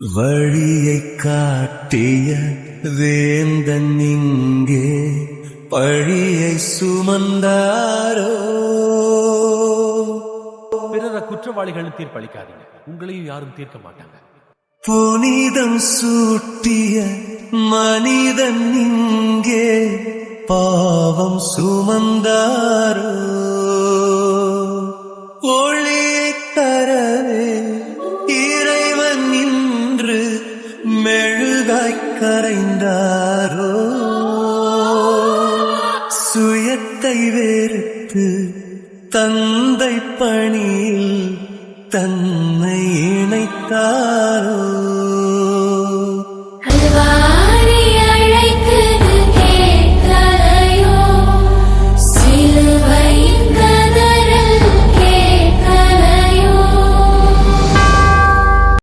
வழியை காட்டிய வேந்தன் இங்கே பழியை சுமந்தாரோ. பிறர குற்றவாளிகள் தீர்ப்பளிக்காதீங்க, உங்களையும் யாரும் தீர்க்க மாட்டாங்க. புனிதம் சூட்டிய மனிதன் இங்கே பாவம் சுமந்தாரோ. ஒளியை தரவே இறைவன் நின்று மெழுகாய் கரைந்தாரோ. சுயத்தை வெறுத்து தந்தை பணியில் தன்னை இணைத்தாரோ.